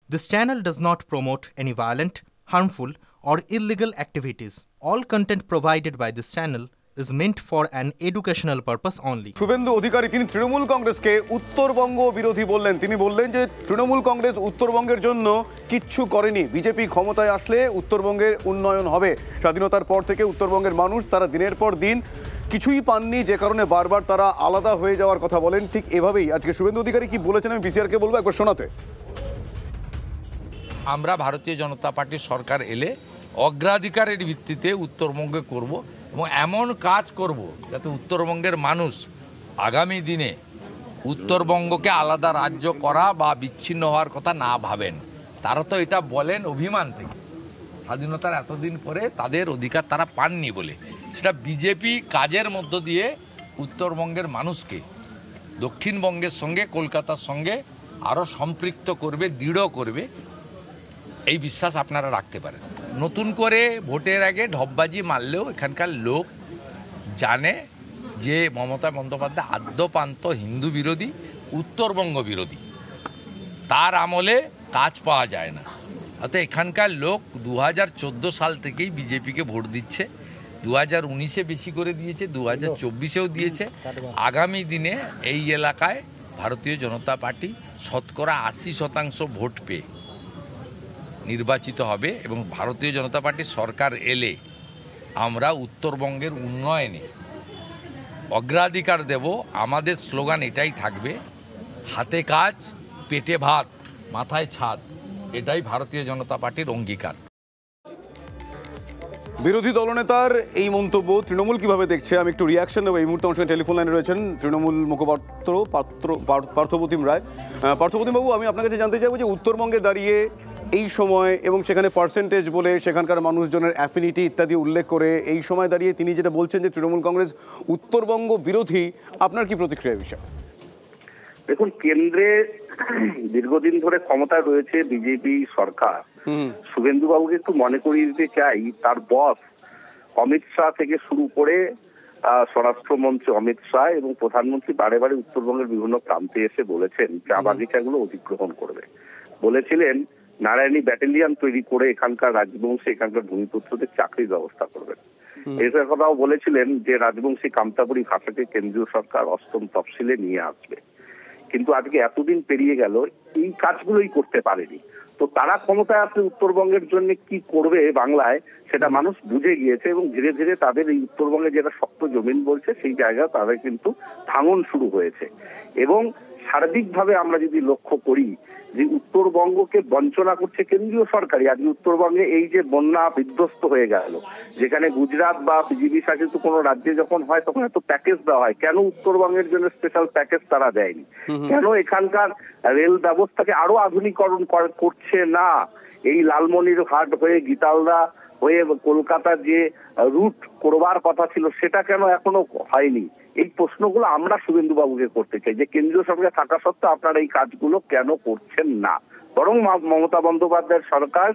This channel does not promote any violent, harmful, or illegal activities. All content provided by this channel is meant for an educational purpose only. Suvendu Adhikari তিনি তৃণমূল কংগ্রেসকে উত্তরবঙ্গ বিরোধী বললেন। তিনি বললেন যে তৃণমূল কংগ্রেস উত্তরবঙ্গের জন্য কিচ্ছু করেনি, বিজেপি ক্ষমতায় আসলে উত্তরবঙ্গের উন্নয়ন হবে। স্বাধীনতার পর থেকে উত্তরবঙ্গের মানুষ তারা দিনের পর দিন কিছুই পাননি, যে কারণে বারবার তারা আলাদা হয়ে যাওয়ার কথা বলেন। ঠিক এভাবেই আজকে শুভেন্দু অধিকারী কি বলেছেন আমি পিসিআরকে বলবো একবার শোনাতে। আমরা ভারতীয় জনতা পার্টির সরকার এলে অগ্রাধিকারের ভিত্তিতে উত্তরবঙ্গে করব এবং এমন কাজ করব যাতে উত্তরবঙ্গের মানুষ আগামী দিনে উত্তরবঙ্গকে আলাদা রাজ্য করা বা বিচ্ছিন্ন হওয়ার কথা না ভাবেন। তারা তো এটা বলেন অভিমান থেকে, স্বাধীনতার এতদিন পরে তাদের অধিকার তারা পাননি বলে। সেটা বিজেপি কাজের মধ্য দিয়ে উত্তরবঙ্গের মানুষকে দক্ষিণবঙ্গের সঙ্গে কলকাতার সঙ্গে আরও সম্পৃক্ত করবে, দৃঢ় করবে, এই বিশ্বাস আপনারা রাখতে পারেন। নতুন করে ভোটের আগে ঢপবাজি মারলেও এখানকার লোক জানে যে মমতা বন্দ্যোপাধ্যায় আদ্যপান্ত হিন্দু বিরোধী, উত্তরবঙ্গ বিরোধী। তার আমলে কাজ পাওয়া যায় না। অর্থাৎ এখানকার লোক 2014 সাল থেকেই বিজেপিকে ভোট দিচ্ছে। 2019-এ বেশি করে দিয়েছে, 2024-এও দিয়েছে। আগামী দিনে এই এলাকায় ভারতীয় জনতা পার্টি শতকরা 80% ভোট পেয়ে নির্বাচিত হবে এবং ভারতীয় জনতা পার্টির সরকার এলে আমরা উত্তরবঙ্গের উন্নয়নে অগ্রাধিকার দেব। আমাদের স্লোগান এটাই থাকবে, হাতে কাজ, পেটে ভাত, মাথায় ছাদ। এটাই ভারতীয় জনতা পার্টির অঙ্গীকার। বিরোধী দলনেতার এই মন্তব্য তৃণমূল কিভাবে দেখছে আমি একটু রিয়াকশন নেব। এই মুহূর্তে আমার সঙ্গে টেলিফোন লাইনে রয়েছেন তৃণমূল মুখপাত্র পার্থপ্রতিম রায়। পার্থপ্রতিম বাবু, আমি আপনার কাছে জানতে চাইবো যে উত্তরবঙ্গে দাঁড়িয়ে এই সময় এবং সেখানে পার্সেন্টেজ বলে সেখানকার মানুষজনের অ্যাফিনিটি ইত্যাদি উল্লেখ করে এই সময় দাঁড়িয়ে তিনি যেটা বলছেন যে তৃণমূল কংগ্রেস উত্তরবঙ্গ বিরোধী, আপনার কি প্রতিক্রিয়া বিষয়? দেখুন, কেন্দ্রে দীর্ঘদিন ধরে ক্ষমতায় রয়েছে বিজেপি সরকার। শুভেন্দু বাবুকে একটু মনে করিয়ে দিতে চাই, তার বস অমিত শাহ থেকে শুরু করে স্বরাষ্ট্রমন্ত্রী অমিত শাহ এবং প্রধানমন্ত্রী বারে বারে উত্তরবঙ্গের বিভিন্ন প্রান্তে এসে বলেছেন চা বাগিচাগুলো অধিগ্রহণ করবে। বলেছিলেন নারায়ণী ব্যাটালিয়ন তৈরি করে এখানকার রাজবংশী এখানকার ভূমিপুত্রদের চাকরির ব্যবস্থা করবেন। এসব কথাও বলেছিলেন যে রাজবংশী কামতাপুরী ভাষাকে কেন্দ্রীয় সরকার অষ্টম তফসিলে নিয়ে আসবে। কিন্তু আজকে এতদিন পেরিয়ে গেল, এই কাজগুলোই করতে পারেনি। তো তারা ক্ষমতায় আসলে উত্তরবঙ্গের জন্য কি করবে বাংলায় সেটা মানুষ বুঝে গিয়েছে এবং ধীরে ধীরে তাদের এই উত্তরবঙ্গে যেটা শক্ত জমিন বলছে সেই জায়গায় তাদের কিন্তু ভাঙন শুরু হয়েছে। এবং সার্বিকভাবে আমরা যদি লক্ষ্য করি যে উত্তরবঙ্গকে বঞ্চনা করছে কেন্দ্রীয় সরকারই। আজকে উত্তরবঙ্গে এই যে বন্যা বিধ্বস্ত হয়ে গেল, যেখানে গুজরাট বা বিজেপি শাসিত কোনো রাজ্যে যখন হয় তখন এত প্যাকেজ দেওয়া হয়, কেন উত্তরবঙ্গের জন্য স্পেশাল প্যাকেজ তারা দেয়নি? কেন এখানকার রেল ব্যবস্থাকে আরো আধুনিকরণ করছে না? এই লালমনির হাট হয়ে গীতালদা হয়ে কলকাতার যে রুট করবার কথা ছিল সেটা কেন এখনো হয়নি? এই প্রশ্নগুলো আমরা শুভেন্দু বাবুকে করতে চাই যে কেন্দ্রীয় সরকার থাকা সত্ত্বেও আপনারা এই কাজগুলো কেন করছেন না? বরং মমতা বন্দ্যোপাধ্যায়ের সরকার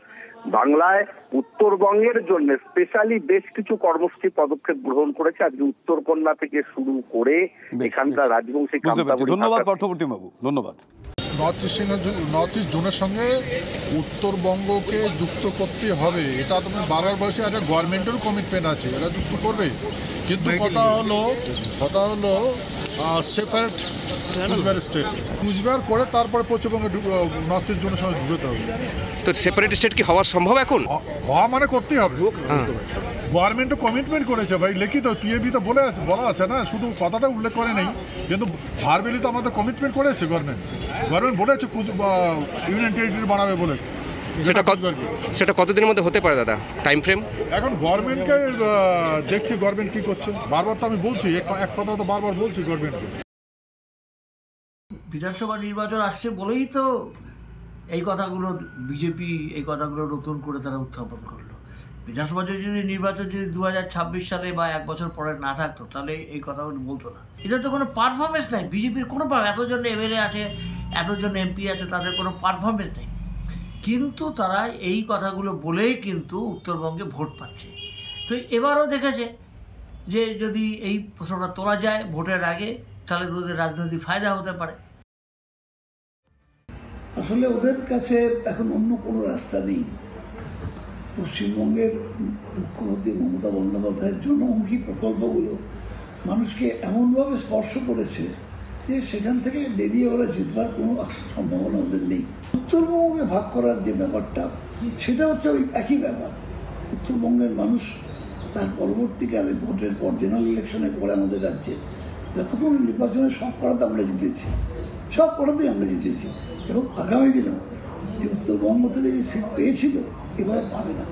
বাংলায় উত্তরবঙ্গের জন্য স্পেশালি বেশ কিছু কর্মসূচি পদক্ষেপ গ্রহণ করেছে। আজকে উত্তরকন্যা থেকে শুরু করে এখানকার রাজবংশী। ধন্যবাদ পার্থপ্রতিম বাবু, ধন্যবাদ। নর্থ ইস্ট জোনের সঙ্গে উত্তরবঙ্গকে যুক্ত করতে হবে, এটা তুমি বারবার বলছি। একটা গভর্নমেন্টেরও কমিটমেন্ট আছে, এরা যুক্ত করবে। কিন্তু কথা হলো সেপারেট কুচবিহার স্টেট, কুচবিহার করে তারপরে পশ্চিমবঙ্গে নর্থ ইস্ট জোনের সঙ্গে ঢুকতে হবে। তো সেপারেট স্টেট কি হওয়া সম্ভব এখন? হওয়া মানে করতেই হবে। গভর্নমেন্টও কমিটমেন্ট করেছে ভাই, লিখিত টিএবি তো বলা আছে না, শুধু কথাটা উল্লেখ করে নেই, কিন্তু ভার্বেলি তো আমাদের কমিটমেন্ট করেছে। গভর্নমেন্ট বলেছে ইউনিয়ন টেরিটরি বানাবে বলে। সেটা কতদিনের মধ্যে হতে পারে দাদা, টাইম ফ্রেম? এখন গভর্নমেন্টকে দেখছি গভর্নমেন্ট কি করছে। বারবার তো আমি বলছি, এক কথা তো বারবার বলছি গভর্নমেন্টকে। বিধানসভা নির্বাচন আসছে বলেই তো এই কথাগুলো বিজেপি এই কথাগুলো নতুন করে তারা উত্থাপন করলো। বিধানসভা নির্বাচন যদি 2026 সালে বা 1 বছর পরে না থাকতো তাহলে এই কথাগুলো বলতো না। এটা তো কোনো পারফরমেন্স নাই বিজেপির, কোনো এতজন এমএলএ আছে, এতজন এমপি আছে, তাদের কোনো পারফরমেন্স নেই। কিন্তু তারা এই কথাগুলো বলেই কিন্তু উত্তরবঙ্গে ভোট পাচ্ছে। তো এবারও দেখেছে যে যদি এই প্রশ্নটা তোলা যায় ভোটের আগে তাহলে ওদের রাজনৈতিক ফায়দা হতে পারে। আসলে ওদের কাছে এখন অন্য কোনো রাস্তা নেই। পশ্চিমবঙ্গের মুখ্যমন্ত্রী মমতা বন্দ্যোপাধ্যায়ের জনমুখী প্রকল্পগুলো মানুষকে এমনভাবে স্পর্শ করেছে যে সেখান থেকে বেরিয়ে ওরা জিতবার কোনো সম্ভাবনা ওদের নেই। উত্তরবঙ্গকে ভাগ করার যে ব্যাপারটা, সেটা হচ্ছে ওই একই ব্যাপার। উত্তরবঙ্গের মানুষ তার পরবর্তীকালে ভোটের পর, জেনারেল ইলেকশনের পরে আমাদের রাজ্যে যতক্ষণ নির্বাচনে সব করাতে আমরা জিতেছি, সব করাতেই আমরা জিতেছি, এবং আগামী দিনেও যে উত্তরবঙ্গ থেকে যে সিট পেয়েছিল এবার পাবে না।